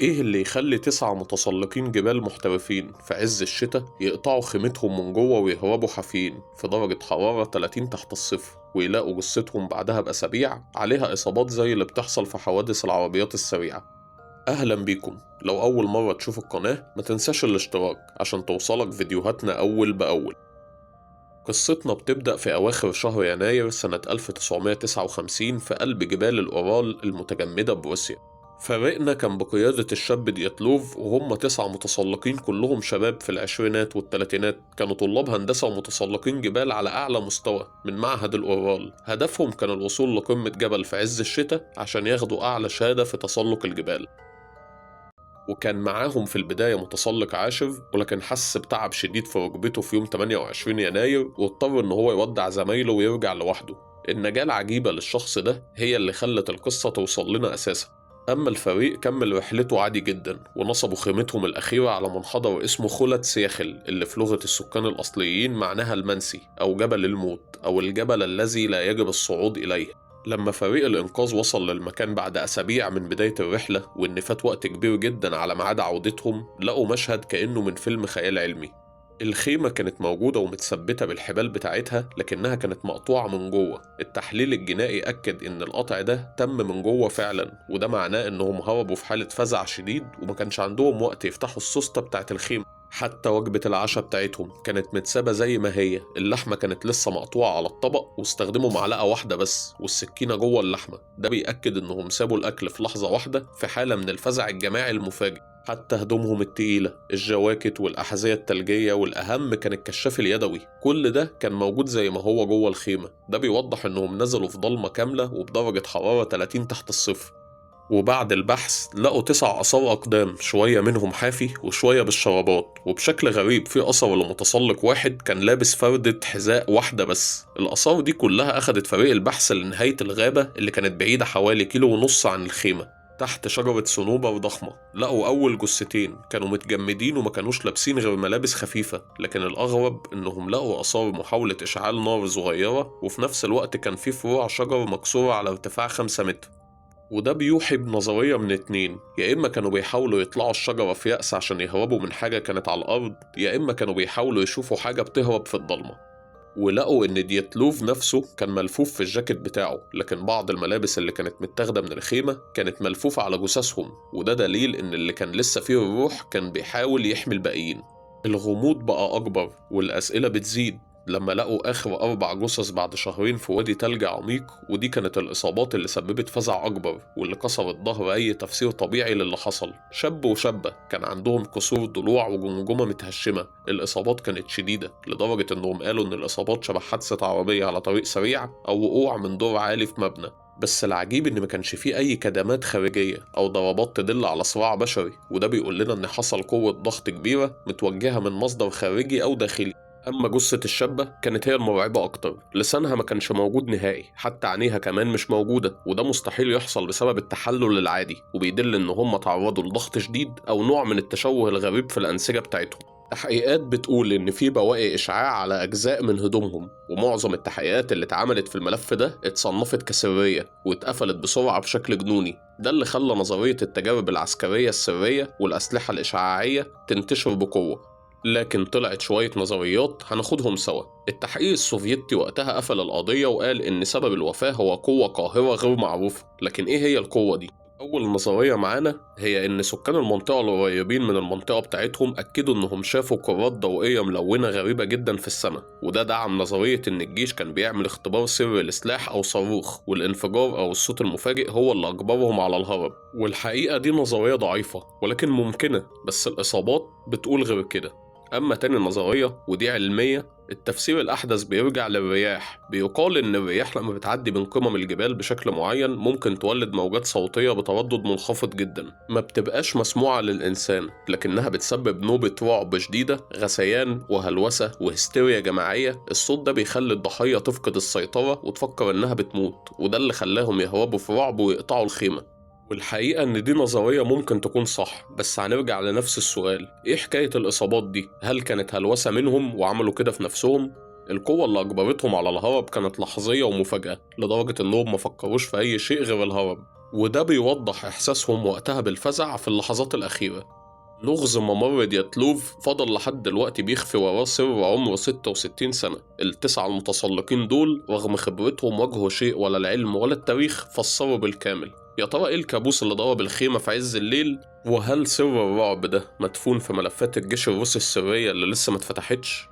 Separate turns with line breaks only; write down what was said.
إيه اللي يخلي 9 متسلقين جبال محترفين في عز الشتاء يقطعوا خيمتهم من جوه ويهربوا حافيين في درجة حرارة 30 تحت الصفر ويلاقوا جثتهم بعدها بأسابيع عليها إصابات زي اللي بتحصل في حوادث العربيات السريعة؟ أهلا بيكم. لو أول مرة تشوف القناة ما تنساش الاشتراك عشان توصلك فيديوهاتنا أول بأول. قصتنا بتبدأ في أواخر شهر يناير سنة 1959 في قلب جبال الأورال المتجمدة بروسيا. فريقنا كان بقيادة الشاب دياتلوف وهم 9 متسلقين كلهم شباب في العشرينات والتلاتينات، كانوا طلاب هندسة ومتسلقين جبال على أعلى مستوى من معهد الأورال. هدفهم كان الوصول لقمة جبل في عز الشتاء عشان ياخدوا أعلى شهادة في تسلق الجبال. وكان معاهم في البداية متسلق عاشر، ولكن حس بتعب شديد في ركبته في يوم 28 يناير واضطر إن هو يودع زمايله ويرجع لوحده. النجاة العجيبة للشخص ده هي اللي خلت القصة توصل لنا أساسا. أما الفريق كمل رحلته عادي جدا ونصبوا خيمتهم الأخيرة على منحدر اسمه خولة سياخل، اللي في لغة السكان الأصليين معناها المنسي أو جبل الموت أو الجبل الذي لا يجب الصعود إليه. لما فريق الإنقاذ وصل للمكان بعد أسابيع من بداية الرحلة وإن فات وقت كبير جدا على ميعاد عودتهم، لقوا مشهد كأنه من فيلم خيال علمي. الخيمة كانت موجودة ومتثبتة بالحبال بتاعتها، لكنها كانت مقطوعة من جوه. التحليل الجنائي أكد إن القطع ده تم من جوه فعلا، وده معناه إنهم هربوا في حالة فزع شديد وما كانش عندهم وقت يفتحوا السوستة بتاعت الخيمة. حتى وجبة العشاء بتاعتهم كانت متسابة زي ما هي، اللحمة كانت لسه مقطوعة على الطبق واستخدموا معلقة واحدة بس والسكينة جوه اللحمة. ده بيأكد إنهم سابوا الأكل في لحظة واحدة في حالة من الفزع الجماعي المفاجئ. حتى هدومهم التقيلة، الجواكت والأحذية التلجية والأهم كان الكشاف اليدوي، كل ده كان موجود زي ما هو جوه الخيمة. ده بيوضح إنهم نزلوا في ضلمة كاملة وبدرجة حرارة 30 تحت الصفر. وبعد البحث لقوا 9 آثار أقدام، شوية منهم حافي وشوية بالشرابات، وبشكل غريب في أثر لمتسلق واحد كان لابس فردة حذاء واحدة بس. الآثار دي كلها أخدت فريق البحث لنهاية الغابة اللي كانت بعيدة حوالي 1.5 كيلو عن الخيمة. تحت شجرة صنوبر ضخمة لقوا أول جثتين كانوا متجمدين وما كانوش لابسين غير ملابس خفيفة، لكن الأغرب إنهم لقوا آثار محاولة إشعال نار صغيرة، وفي نفس الوقت كان في فروع شجر مكسورة على ارتفاع 5 متر. وده بيوحي بنظرية من اتنين: يا إما كانوا بيحاولوا يطلعوا الشجرة في يأس عشان يهربوا من حاجة كانت على الأرض، يا إما كانوا بيحاولوا يشوفوا حاجة بتهرب في الضلمة. ولقوا إن ديتلوف نفسه كان ملفوف في الجاكيت بتاعه، لكن بعض الملابس اللي كانت متاخدة من الخيمة كانت ملفوفة على جثثهم، وده دليل إن اللي كان لسه فيه الروح كان بيحاول يحمي الباقيين. الغموض بقى أكبر والأسئلة بتزيد لما لقوا آخر 4 جثث بعد شهرين في وادي تلج عميق، ودي كانت الإصابات اللي سببت فزع أكبر واللي كسرت ظهر أي تفسير طبيعي للي حصل. شاب وشابة كان عندهم كسور ضلوع وجمجمة متهشمة. الإصابات كانت شديدة لدرجة إنهم قالوا إن الإصابات شبه حادثة عربية على طريق سريع أو وقوع من دور عالي في مبنى. بس العجيب إن ما كانش فيه أي كدمات خارجية أو ضربات تدل على صراع بشري، وده بيقول لنا إن حصل قوة ضغط كبيرة متوجهة من مصدر خارجي أو داخلي. أما جثة الشابة كانت هي المرعبة أكتر. لسانها ما كانش موجود نهائي، حتى عينيها كمان مش موجودة، وده مستحيل يحصل بسبب التحلل العادي، وبيدل إن هم تعرضوا لضغط شديد أو نوع من التشوه الغريب في الأنسجة بتاعتهم. تحقيقات بتقول إن في بواقي إشعاع على أجزاء من هدومهم، ومعظم التحقيقات اللي اتعملت في الملف ده اتصنفت كسرية واتقفلت بسرعة بشكل جنوني. ده اللي خلى نظرية التجارب العسكرية السرية والأسلحة الإشعاعية تنتشر بقوة. لكن طلعت شوية نظريات هناخدهم سوا. التحقيق السوفيتي وقتها قفل القضية وقال إن سبب الوفاة هو قوة قاهرة غير معروفة. لكن إيه هي القوة دي؟ أول نظرية معانا هي إن سكان المنطقة القريبين من المنطقة بتاعتهم أكدوا إنهم شافوا كرات ضوئية ملونة غريبة جدا في السماء، وده دعم نظرية إن الجيش كان بيعمل اختبار سري لسلاح أو صاروخ، والانفجار أو الصوت المفاجئ هو اللي أجبرهم على الهرب. والحقيقة دي نظرية ضعيفة ولكن ممكنة، بس الإصابات بتقول غير كده. أما تاني نظرية ودي علمية، التفسير الأحدث بيرجع للرياح. بيقال إن الرياح لما بتعدي من قمم الجبال بشكل معين ممكن تولد موجات صوتية بتردد منخفض جدا، ما بتبقاش مسموعة للإنسان، لكنها بتسبب نوبة رعب شديدة، غثيان وهلوسة وهستيريا جماعية. الصوت ده بيخلي الضحية تفقد السيطرة وتفكر إنها بتموت، وده اللي خلاهم يهربوا في رعب ويقطعوا الخيمة. والحقيقة إن دي نظرية ممكن تكون صح، بس هنرجع لنفس السؤال: إيه حكاية الإصابات دي؟ هل كانت هلوسة منهم وعملوا كده في نفسهم؟ القوة اللي أجبرتهم على الهرب كانت لحظية ومفاجأة، لدرجة إنهم ما فكروش في أي شيء غير الهرب. وده بيوضح إحساسهم وقتها بالفزع في اللحظات الأخيرة. لغز ممر دياتلوف فضل لحد دلوقتي بيخفي وراه سر عمره 66 سنة. التسعة المتسلقين دول رغم خبرتهم واجهوا شيء ولا العلم ولا التاريخ فسروا بالكامل. يا ترى ايه الكابوس اللي ضرب الخيمة في عز الليل؟ وهل سر الرعب ده مدفون في ملفات الجيش الروسي السرية اللي لسه ما اتفتحتش؟